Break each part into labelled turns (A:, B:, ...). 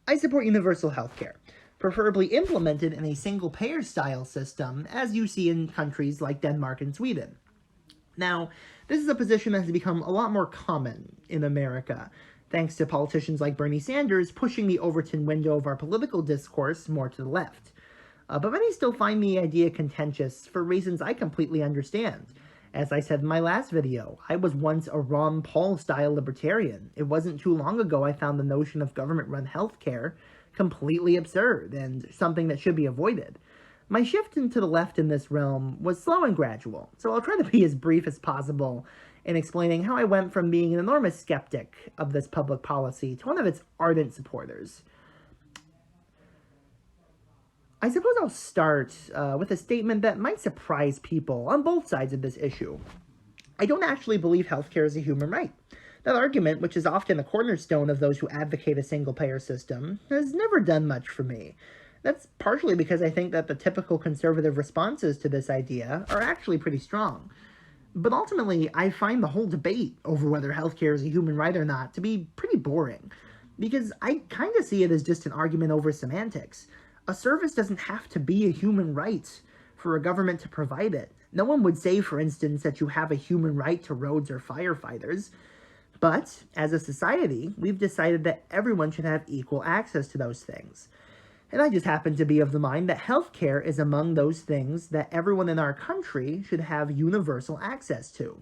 A: I support universal healthcare, preferably implemented in a single-payer style system, as you see in countries like Denmark and Sweden. Now, this is a position that has become a lot more common in America, thanks to politicians like Bernie Sanders pushing the Overton window of our political discourse more to the left. But many still find the idea contentious for reasons I completely understand. As I said in my last video, I was once a Ron Paul-style libertarian. It wasn't too long ago I found the notion of government-run healthcare completely absurd and something that should be avoided. My shift into the left in this realm was slow and gradual, so I'll try to be as brief as possible in explaining how I went from being an enormous skeptic of this public policy to one of its ardent supporters. I suppose I'll start with a statement that might surprise people on both sides of this issue. I don't actually believe healthcare is a human right. That argument, which is often the cornerstone of those who advocate a single-payer system, has never done much for me. That's partially because I think that the typical conservative responses to this idea are actually pretty strong. But ultimately, I find the whole debate over whether healthcare is a human right or not to be pretty boring, because I kind of see it as just an argument over semantics. A service doesn't have to be a human right for a government to provide it. No one would say, for instance, that you have a human right to roads or firefighters. But, as a society, we've decided that everyone should have equal access to those things. And I just happen to be of the mind that healthcare is among those things that everyone in our country should have universal access to.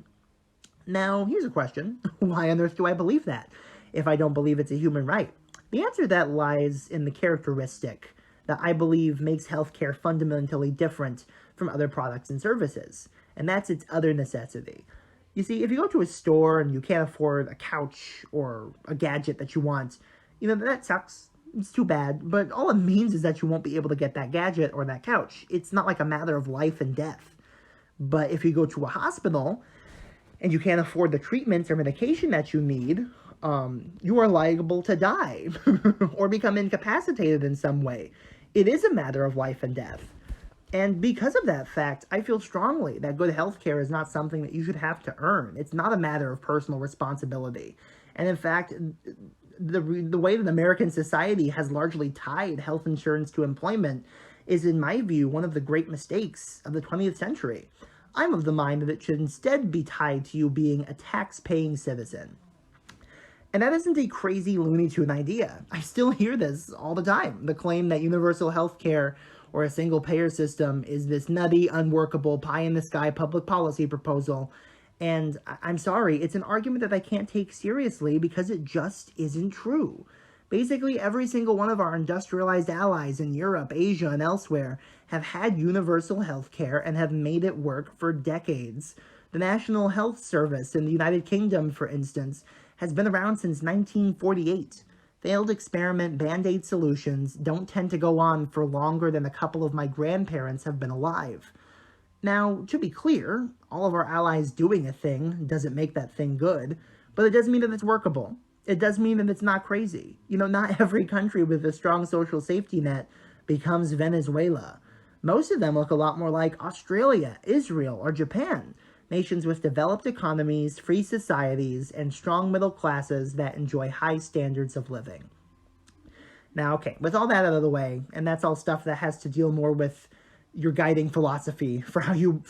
A: Now, here's a question. Why on earth do I believe that, if I don't believe it's a human right? The answer to that lies in the characteristic that I believe makes healthcare fundamentally different from other products and services, and that's its other necessity. You see, if you go to a store and you can't afford a couch or a gadget that you want, that sucks. It's too bad, but all it means is that you won't be able to get that gadget or that couch. It's not like a matter of life and death. But if you go to a hospital and you can't afford the treatments or medication that you need, you are liable to die or become incapacitated in some way. It is a matter of life and death. And because of that fact, I feel strongly that good healthcare is not something that you should have to earn. It's not a matter of personal responsibility. And in fact, the way that American society has largely tied health insurance to employment is, in my view, one of the great mistakes of the 20th century. I'm of the mind that it should instead be tied to you being a tax-paying citizen. And that isn't a crazy Looney Tune idea. I still hear this all the time. The claim that universal health care or a single-payer system is this nutty, unworkable, pie-in-the-sky public policy proposal. And I'm sorry, it's an argument that I can't take seriously because it just isn't true. Basically, every single one of our industrialized allies in Europe, Asia, and elsewhere have had universal health care and have made it work for decades. The National Health Service in the United Kingdom, for instance, has been around since 1948. Failed experiment Band-Aid solutions don't tend to go on for longer than a couple of my grandparents have been alive. Now, to be clear, all of our allies doing a thing doesn't make that thing good, but it does mean that it's workable. It does mean that it's not crazy. Not every country with a strong social safety net becomes Venezuela. Most of them look a lot more like Australia, Israel, or Japan. Nations with developed economies, free societies, and strong middle classes that enjoy high standards of living. Now, okay, with all that out of the way, and that's all stuff that has to deal more with your guiding philosophy for how you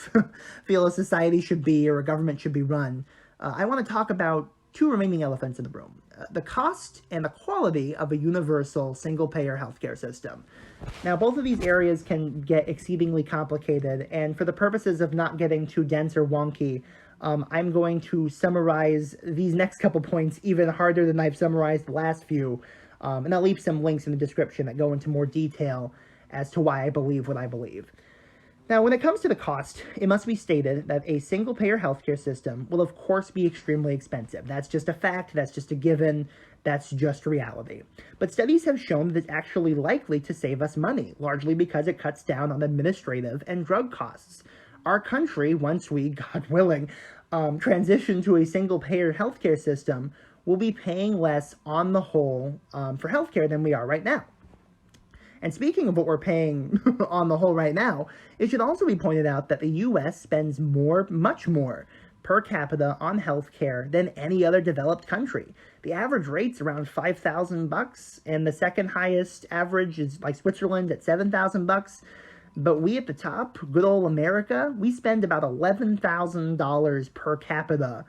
A: feel a society should be or a government should be run, I want to talk about two remaining elephants in the room. The cost and the quality of a universal single-payer healthcare system. Now, both of these areas can get exceedingly complicated, and for the purposes of not getting too dense or wonky, I'm going to summarize these next couple points even harder than I've summarized the last few, and I'll leave some links in the description that go into more detail as to why I believe what I believe. Now, when it comes to the cost, it must be stated that a single-payer healthcare system will, of course, be extremely expensive. That's just a fact, that's just a given, that's just reality. But studies have shown that it's actually likely to save us money, largely because it cuts down on administrative and drug costs. Our country, once we, God willing, transition to a single-payer healthcare system, will be paying less on the whole for healthcare than we are right now. And speaking of what we're paying on the whole right now, it should also be pointed out that the U.S. spends much more per capita on healthcare than any other developed country. the average rate's around $5,000, and the second highest average is like Switzerland at $7,000. But we at the top, good old America, we spend about $11,000 per capita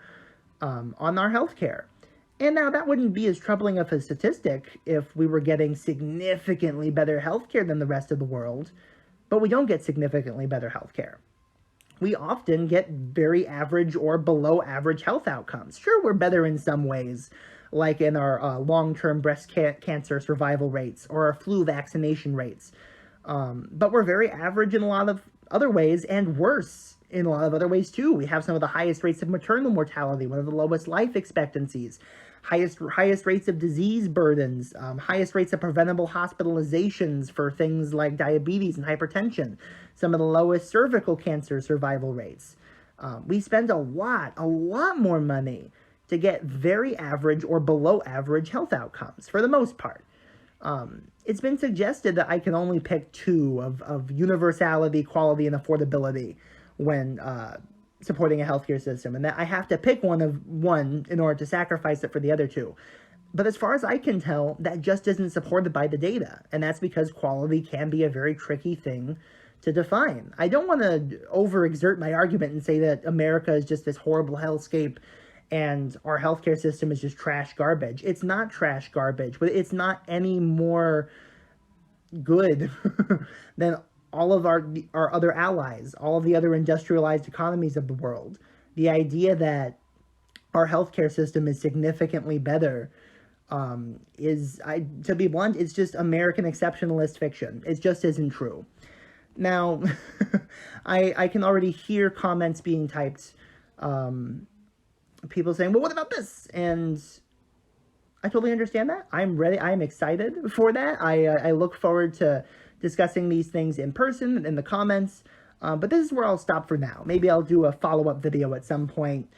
A: on our healthcare. And now that wouldn't be as troubling of a statistic if we were getting significantly better healthcare than the rest of the world, but we don't get significantly better healthcare. We often get very average or below average health outcomes. Sure, we're better in some ways, like in our long-term breast cancer survival rates or our flu vaccination rates. But we're very average in a lot of other ways, and worse in a lot of other ways too. We have some of the highest rates of maternal mortality, one of the lowest life expectancies, highest rates of disease burdens, highest rates of preventable hospitalizations for things like diabetes and hypertension, some of the lowest cervical cancer survival rates. We spend a lot more money to get very average or below average health outcomes for the most part. It's been suggested that I can only pick two of universality, quality, and affordability when supporting a healthcare system, and that I have to pick one in order to sacrifice it for the other two. But as far as I can tell, that just isn't supported by the data, and that's because quality can be a very tricky thing to define. I don't want to overexert my argument and say that America is just this horrible hellscape and our healthcare system is just trash garbage. It's not trash garbage, but it's not any more good than all of our other allies, all of the other industrialized economies of the world. The idea that our healthcare system is significantly better to be blunt, it's just American exceptionalist fiction. It just isn't true. Now, I can already hear comments being typed, people saying, well, what about this? And I totally understand that. I'm ready. I'm excited for that. I look forward to discussing these things in person, in the comments. But this is where I'll stop for now. Maybe I'll do a follow-up video at some point,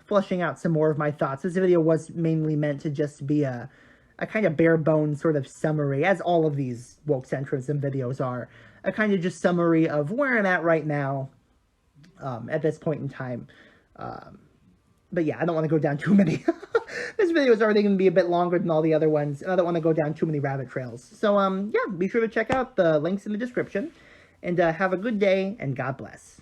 A: fleshing out some more of my thoughts. This video was mainly meant to just be a kind of bare bones sort of summary, as all of these woke centrism videos are, a kind of just summary of where I'm at right now at this point in time. But yeah, I don't want to go down too many. This video is already going to be a bit longer than all the other ones, and I don't want to go down too many rabbit trails. So, yeah, be sure to check out the links in the description, and have a good day, and God bless.